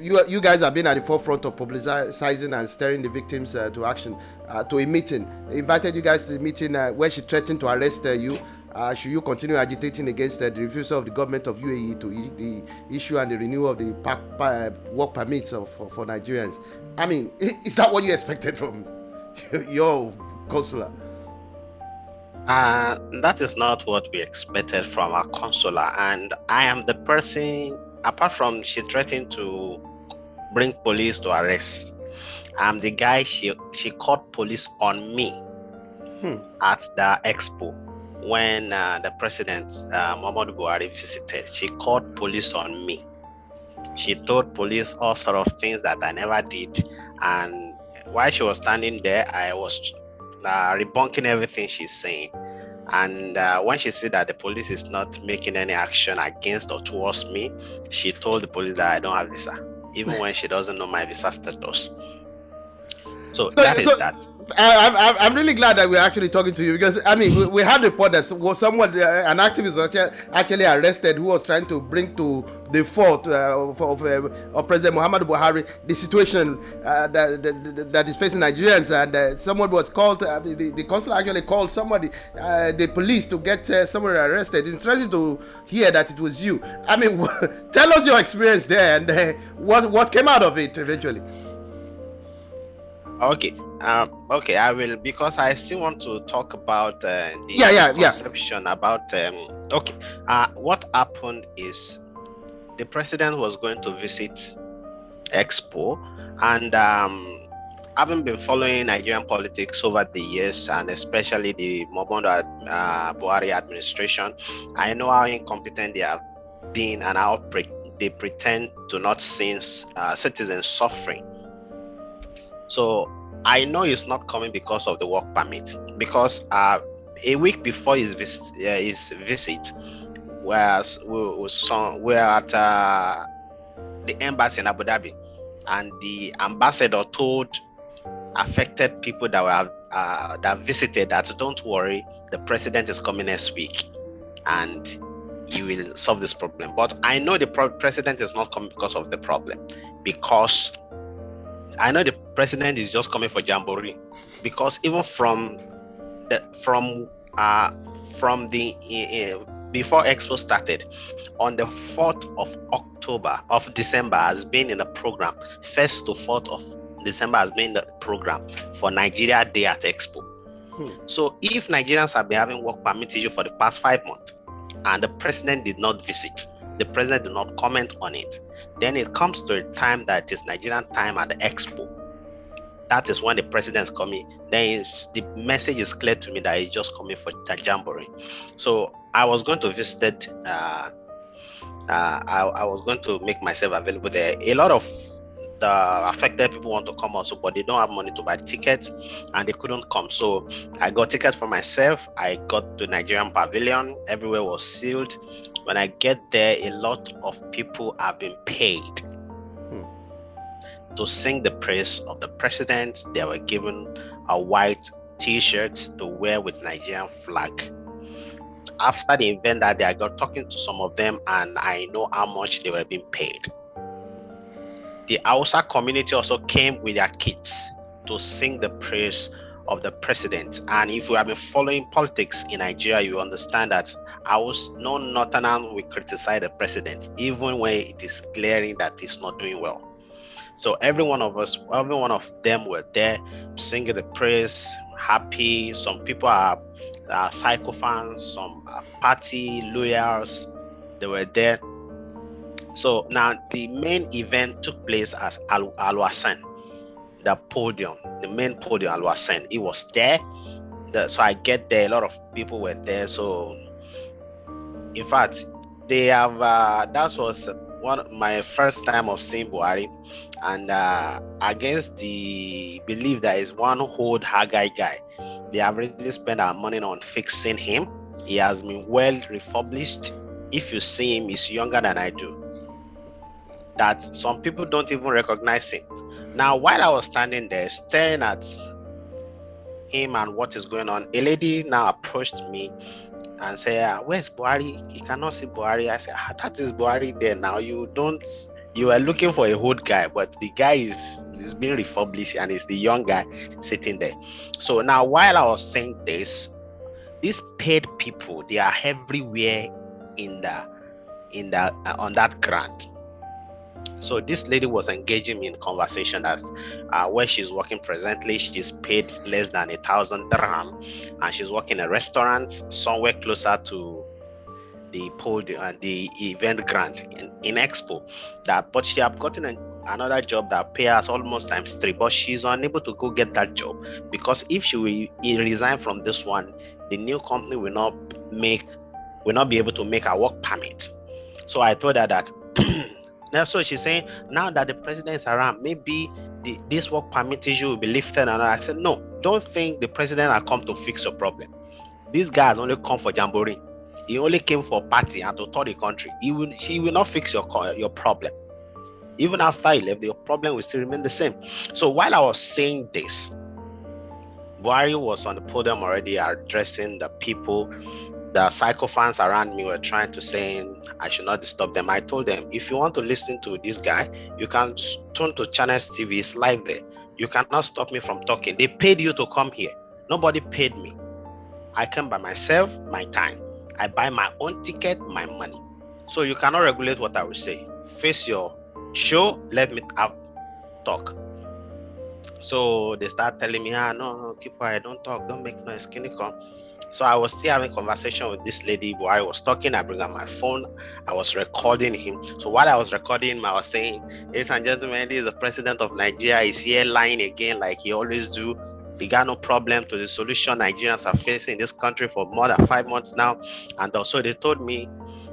you guys have been at the forefront of publicizing and stirring the victims to action, to a meeting. Invited you guys to the meeting where she threatened to arrest you. Should you continue agitating against the refusal of the government of UAE to the issue and the renewal of the work permits for Nigerians? I mean, is that what you expected from your consular? That is not what we expected from our consular. And I am the person, apart from she threatened to bring police to arrest, I'm the guy she called police on me at the expo. When the president, Muhammadu Buhari, visited, she called police on me. She told police all sort of things that I never did. And while she was standing there, I was debunking everything she's saying. And when she said that the police is not making any action against or towards me, she told the police that I don't have visa, even when she doesn't know my visa status. So that is that. I'm really glad that we're actually talking to you, because I mean we had a report that was someone, an activist was actually arrested, who was trying to bring to the fore of President Muhammadu Buhari the situation that is facing Nigerians, and someone was called, the consul actually called somebody, the police, to get someone arrested. It's interesting to hear that it was you. I mean, tell us your experience there and what came out of it eventually. Okay, I will, because I still want to talk about the conception about. What happened is the president was going to visit Expo, and having been following Nigerian politics over the years, and especially the Muhammadu Buhari administration, I know how incompetent they have been and how they pretend to not see citizens suffering. So I know he's not coming because of the work permit, because a week before his visit, we're at the embassy in Abu Dhabi, and the ambassador told affected people that visited that don't worry, the president is coming next week and he will solve this problem. But I know the president is not coming because of the problem, because I know the president is just coming for jamboree, because even from the before Expo started, on the 4th of December has been in the program. 1st to 4th of December has been the program for Nigeria Day at Expo. So if Nigerians have been having work permit issue for the past 5 months and the president did not visit, the president did not comment on it, then it comes to a time that is Nigerian time at the Expo. That is when the president is coming. Then the message is clear to me that he's just coming for the jamboree. So I was going to visit. I was going to make myself available there. A lot of the affected people want to come also, but they don't have money to buy tickets, and they couldn't come. So I got tickets for myself. I got to Nigerian pavilion. Everywhere was sealed. When I get there, a lot of people have been paid to sing the praise of the president. They were given a white t-shirt to wear with Nigerian flag. After the event that day, I got talking to some of them, and I know how much they were being paid. The Hausa community also came with their kids to sing the praise of the president. And if you have been following politics in Nigeria, you understand that no northerners will criticize the president, even when it is glaring that he's not doing well. So every one of them were there singing the praise, happy. Some people are psycho fans, some are party loyals. They were there. So now the main event took place at Al-Wasan, the main podium, Al-Wasan. It was there. So I get there, a lot of people were there. So in fact, they have, that was my first time of seeing Buhari, and against the belief that is one old Haggai guy, they have really spent our money on fixing him. He has been well refurbished. If you see him, he's younger than I do. That some people don't even recognize him. Now, while I was standing there staring at him and what is going on, a lady now approached me and said, "Where's Buhari? You cannot see Buhari." I said, "That is Buhari there now. You don't You are looking for a old guy, but the guy is being refurbished, and it's the young guy sitting there. So now, while I was saying this, these paid people, they are everywhere in the on that grant. So this lady was engaging me in conversation as where she's working presently. She's paid less than 1,000 dirham, and she's working in a restaurant somewhere closer to the the event grant in Expo. But she have gotten another job that pays almost ×3, but she's unable to go get that job because if she will resign from this one, the new company will not be able to make a work permit. So I told her that. Now, so she's saying now that the president is around, maybe this work permit issue will be lifted. And I said, no, don't think the president has come to fix your problem. This guy has only come for jamboree. He only came for party and to tour the country. He will not fix your problem. Even after he left, your problem will still remain the same. So while I was saying this, Buhari was on the podium already addressing the people. The sycophants around me were trying to say I should not disturb them. I told them, if you want to listen to this guy, you can turn to Channels TV. It's live there. You cannot stop me from talking. They paid you to come here. Nobody paid me. I came by myself, my time. I buy my own ticket, my money. So you cannot regulate what I will say. Face your show, let me talk. So they start telling me, no, keep quiet, don't talk, don't make noise, can you come? So I was still having a conversation with this lady. Buhari was talking. I bring out my phone. I was recording him. So while I was recording him, I was saying, ladies and gentlemen, this is the president of Nigeria. He's here lying again like he always do. He got no problem to the solution Nigerians are facing in this country for more than 5 months now. And also they told me,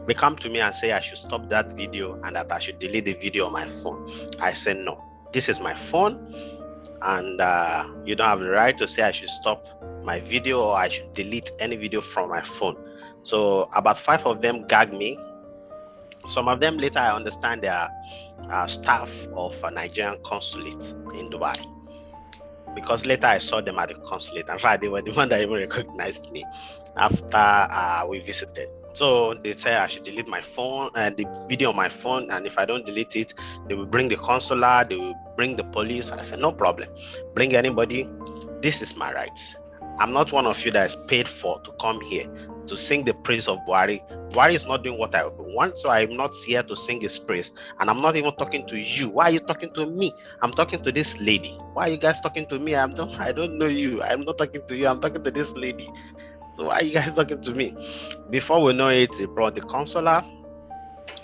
they come to me and say I should stop that video and that I should delete the video on my phone. I said, no, this is my phone. And you don't have the right to say I should stop my video or I should delete any video from my phone. So about 5 of them gagged me. Some of them later I understand they are staff of a Nigerian consulate in Dubai, because later I saw them at the consulate. In fact, they were the one that even recognized me after we visited. So they say I should delete my phone and the video on my phone, and if I don't delete it, they will bring the consular, they will bring the police. I said, no problem, bring anybody. This is my rights. I'm not one of you that is paid for to come here to sing the praise of Buhari. Buhari is not doing what I want, so I'm not here to sing his praise. And I'm not even talking to you. Why are you talking to me? I'm talking to this lady. Why are you guys talking to me? I don't know you. I'm not talking to you. I'm talking to this lady. So why are you guys talking to me? Before we know it, they brought the consular.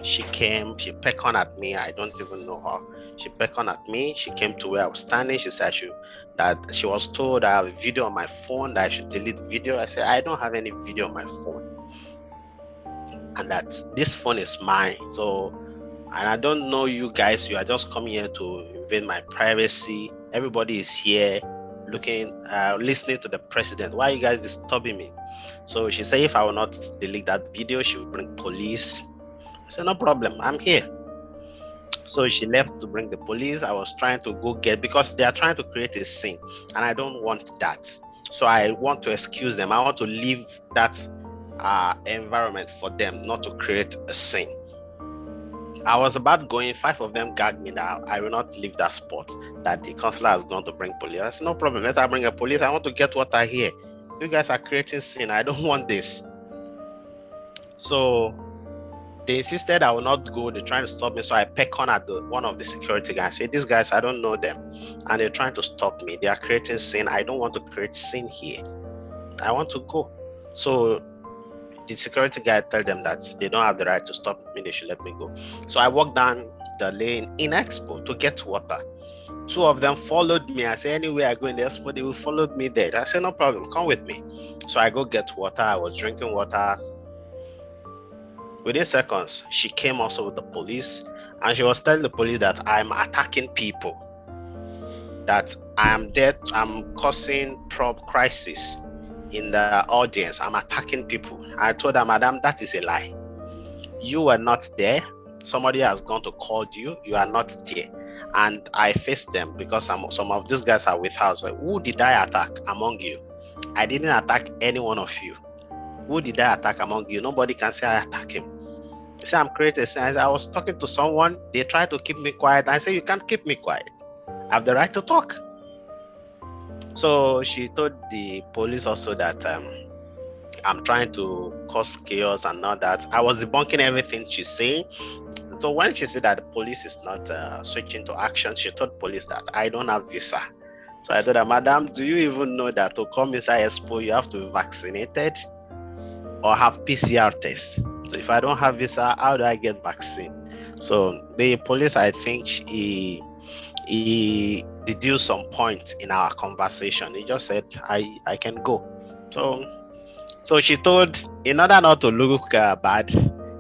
She came, she pecked on at me. I don't even know her. She pecked on at me. She came to where I was standing. She said that she was told I have a video on my phone, that I should delete video. I said, I don't have any video on my phone. And that this phone is mine. So, and I don't know you guys. You are just coming here to invade my privacy. Everybody is here listening to the president. Why are you guys disturbing me? So she said if I will not delete that video, she will bring police. I said, no problem, I'm here. So she left to bring the police. I was trying to go because they are trying to create a scene, and I don't want that. So I want to excuse them. I want to leave that environment for them, not to create a scene. I was about going, 5 of them gagged me that I will not leave that spot, that the consular has gone to bring police. I said, no problem, let her bring a police. I want to get water here. You guys are creating scene. I don't want this. So they insisted I will not go. They're trying to stop me. So I peck on at one of the security guys. I say, these guys, I don't know them. And they're trying to stop me. They are creating scene. I don't want to create scene here. I want to go. So the security guy told them that they don't have the right to stop me. They should let me go. So I walked down the lane in Expo to get water. 2 of them followed me. I said, anywhere I go in the Expo, they will follow me there. I said, no problem, come with me. So I go get water. I was drinking water. Within seconds, she came also with the police, and she was telling the police that I'm attacking people, that I am dead, I'm causing crisis in the audience, I'm attacking people. I told her, madam, that is a lie. You were not there. Somebody has gone to call you. You are not there. And I faced them because some of these guys are with her. So who did I attack among you? I didn't attack any one of you. Who did I attack among you? Nobody can say I attack him. Say I'm creating sense. I was talking to someone, they tried to keep me quiet. I say, you can't keep me quiet. I have the right to talk. So she told the police also that I'm trying to cause chaos and all that. I was debunking everything she's saying. So when she said that the police is not switching to action, she told police that I don't have visa. So I told her, madam, do you even know that to come inside Expo, you have to be vaccinated or have PCR test? So if I don't have visa, how do I get vaccine? So the police, I think he deduced some points in our conversation. He just said, I can go. So she told, in order not to look bad,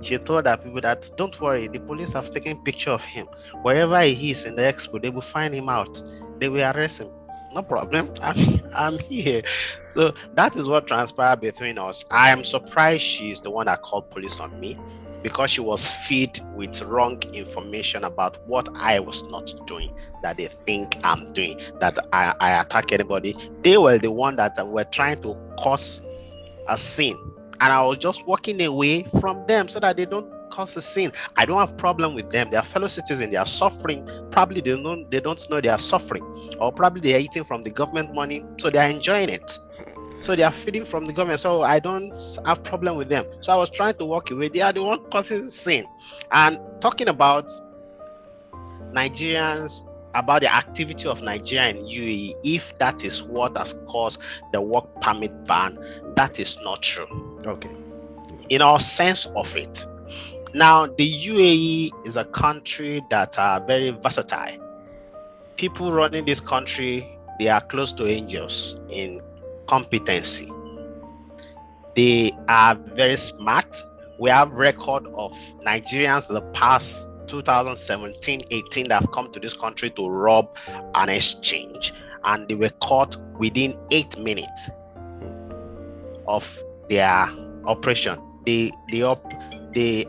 she told her people that don't worry, the police have taken picture of him. Wherever he is in the expo, they will find him out. They will arrest him. No problem. I'm here. So that is what transpired between us. I am surprised she's the one that called police on me, because she was fed with wrong information about what I was not doing, that they think I'm doing, that I attack anybody. They were the one that were trying to cause a scene, and I was just walking away from them so that they don't cause a scene. I don't have problem with them. They are fellow citizens. They are suffering. Probably they don't know they are suffering, or probably they are eating from the government money, so they are enjoying it. So they are feeding from the government. So I don't have problem with them. So I was trying to walk away. They are the one causing sin. And talking about Nigerians, about the activity of Nigeria in UAE, if that is what has caused the work permit ban, that is not true. Okay. In our sense of it. Now, the UAE is a country that are very versatile. People running this country, they are close to angels in competency. They are very smart. We have record of Nigerians in the past 2017-18 that have come to this country to rob an exchange, and they were caught within 8 minutes of their operation. They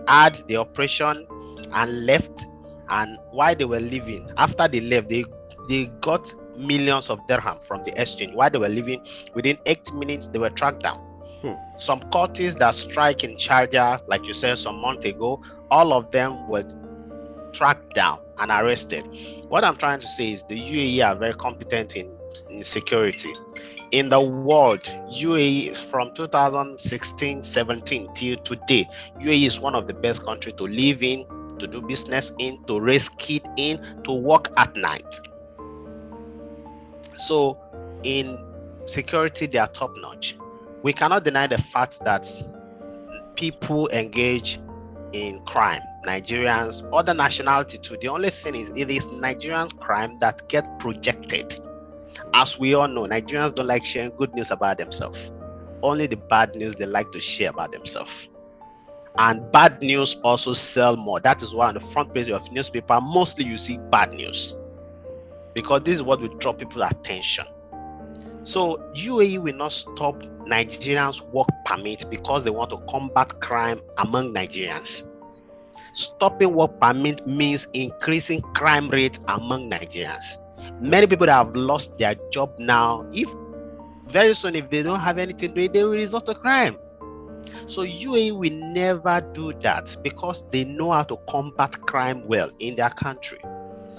had the operation and left, and while they were leaving, after they left, they got millions of dirham from the exchange. While they were leaving, within 8 minutes, they were tracked down. Some cultists that strike in Sharjah, like you said some month ago, all of them were tracked down and arrested. What I'm trying to say is the UAE are very competent in security. In the world, UAE from 2016-17 till today, UAE is one of the best countries to live in, to do business in, to raise kids in, to work at night. So in security, they are top notch. We cannot deny the fact that people engage in crime. Nigerians, other nationality too. The only thing is, it is Nigerians' crime that get projected. As we all know, Nigerians don't like sharing good news about themselves. Only the bad news they like to share about themselves. And bad news also sell more. That is why on the front page of newspaper, mostly you see bad news, because this is what will draw people's attention. So UAE will not stop Nigerians' work permit because they want to combat crime among Nigerians. Stopping work permit means increasing crime rate among Nigerians. Many people that have lost their job now, if very soon, if they don't have anything to do, they will resort to crime. So UAE will never do that because they know how to combat crime well in their country.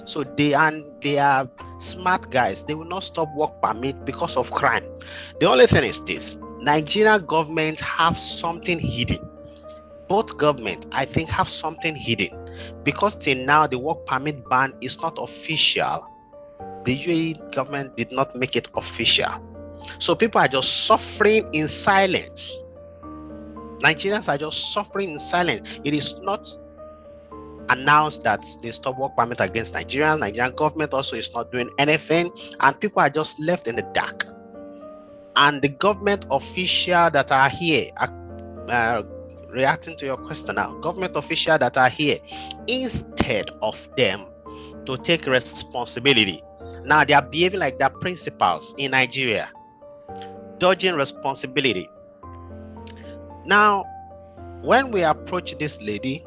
So they are smart guys. They will not stop work permit because of crime. The only thing is this: Nigerian government have something hidden. Both government, I think, have something hidden, because till now the work permit ban is not official. The UAE government did not make it official. So people are just suffering in silence. Nigerians are just suffering in silence. It is not announced that they stop work permit against Nigerians. Nigerian government also is not doing anything, and people are just left in the dark. And the government officials that are here, reacting to your question now, government officials that are here, instead of them to take responsibility, now they are behaving like their principals in Nigeria, dodging responsibility. Now, when we approach this lady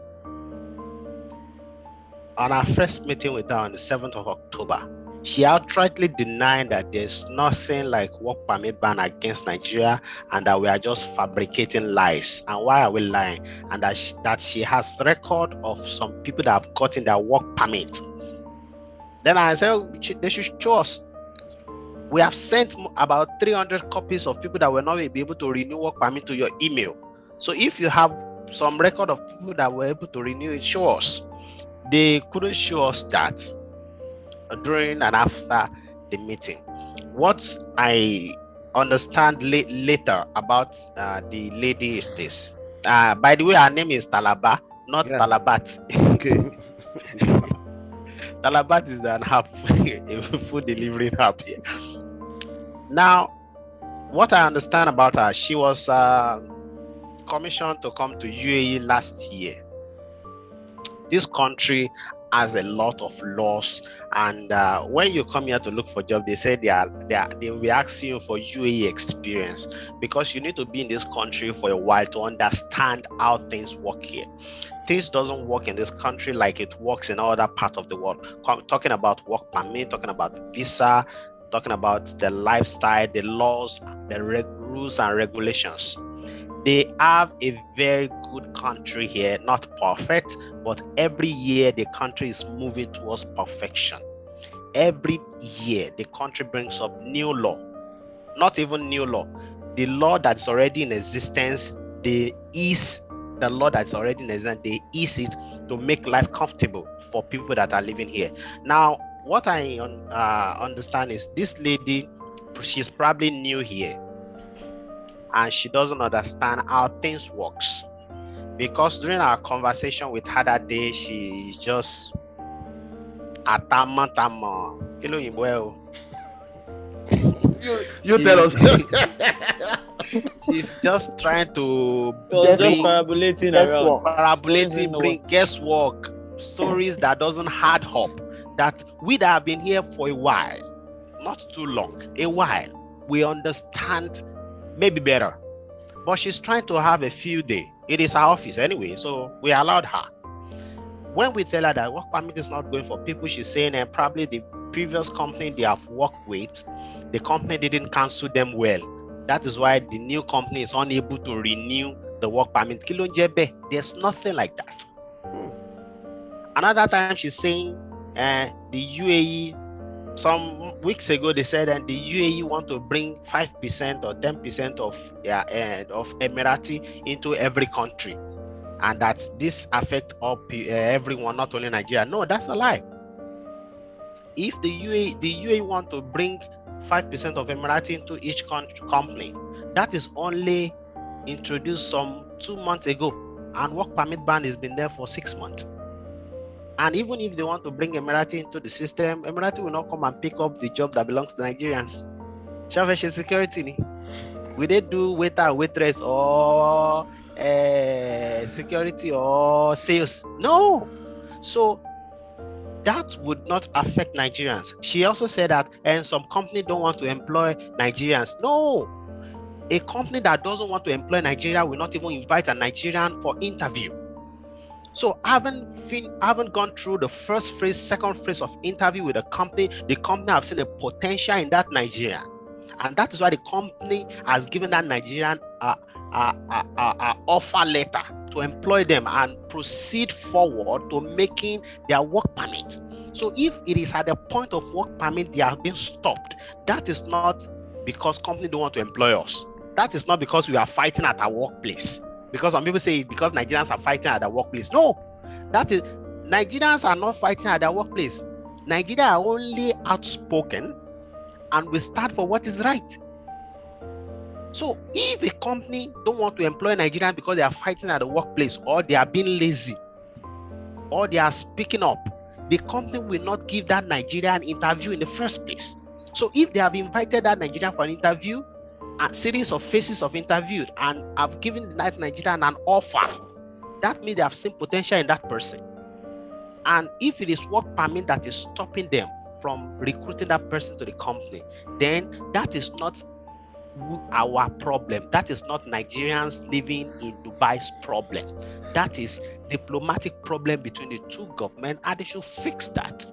on our first meeting with her on the 7th of October, She outrightly denied that there's nothing like work permit ban against Nigeria and that we are just fabricating lies. And why are we lying? And that she has record of some people that have gotten their work permit. Then I said, oh, they should show us. We have sent about 300 copies of people that will not be able to renew work permit to your email. So if you have some record of people that were able to renew it, show us. They couldn't show us that during and after the meeting. What I understand later about the lady is this. By the way, her name is Talaba, not Talabat. Okay. Talabat is an app, a food delivery app here. Now, what I understand about her, she was commissioned to come to UAE last year. This country has a lot of laws, and when you come here to look for a job, they say they will be asking you for UAE experience, because you need to be in this country for a while to understand how things work here. Things doesn't work in this country like it works in other parts of the world. Talking about work permit, talking about visa, talking about the lifestyle, the laws, the rules and regulations. They have a very good country here, not perfect, but every year the country is moving towards perfection. Every year the country brings up new law, not even new law. The law that's already in existence, they ease the law that's already in existence, they ease it to make life comfortable for people that are living here. Now, what I understand is this lady, she's probably new here, and she doesn't understand how things works, because during our conversation with her that day, she just you tell us. She's just trying to bring guesswork, stories that doesn't add up, that we that have been here for a while, not too long, a while, we understand maybe better. But she's trying to have a field day. It is her office anyway, so we allowed her. When we tell her that work permit is not going for people, she's saying, and probably the previous company they have worked with, the company didn't cancel them well. That is why the new company is unable to renew the work permit. There's nothing like that. Another time she's saying the UAE, some weeks ago they said that the UAE want to bring 5% or 10% of Emirati into every country, and that this affect everyone, not only Nigeria. No, that's a lie. If the UAE want to bring 5% of Emirati into each company, that is only introduced some 2 months ago, and work permit ban has been there for 6 months. And even if they want to bring Emirati into the system, Emirati will not come and pick up the job that belongs to Nigerians. Shafesh security. Will they do waiter, waitress, or security or sales? No. So that would not affect Nigerians. She also said that, and some company don't want to employ Nigerians. No. A company that doesn't want to employ Nigeria will not even invite a Nigerian for interview. So I haven't gone through the first phase, second phase of interview with the company. The company have seen a potential in that Nigerian, and that is why the company has given that Nigerian offer letter to employ them and proceed forward to making their work permit. So if it is at the point of work permit they have been stopped, that is not because company don't want to employ us. That is not because we are fighting at our workplace. Because some people say because Nigerians are fighting at their workplace. No, that is, Nigerians are not fighting at their workplace. Nigeria are only outspoken and we stand for what is right. So if a company don't want to employ Nigerians because they are fighting at the workplace, or they are being lazy, or they are speaking up, the company will not give that Nigerian interview in the first place. So if they have invited that Nigerian for an interview, a series of phases of interview, and have given that Nigerian an offer, that means they have seen potential in that person. And if it is work permit that is stopping them from recruiting that person to the company, then that is not our problem. That is not Nigerians living in Dubai's problem. That is diplomatic problem between the two governments, and they should fix that.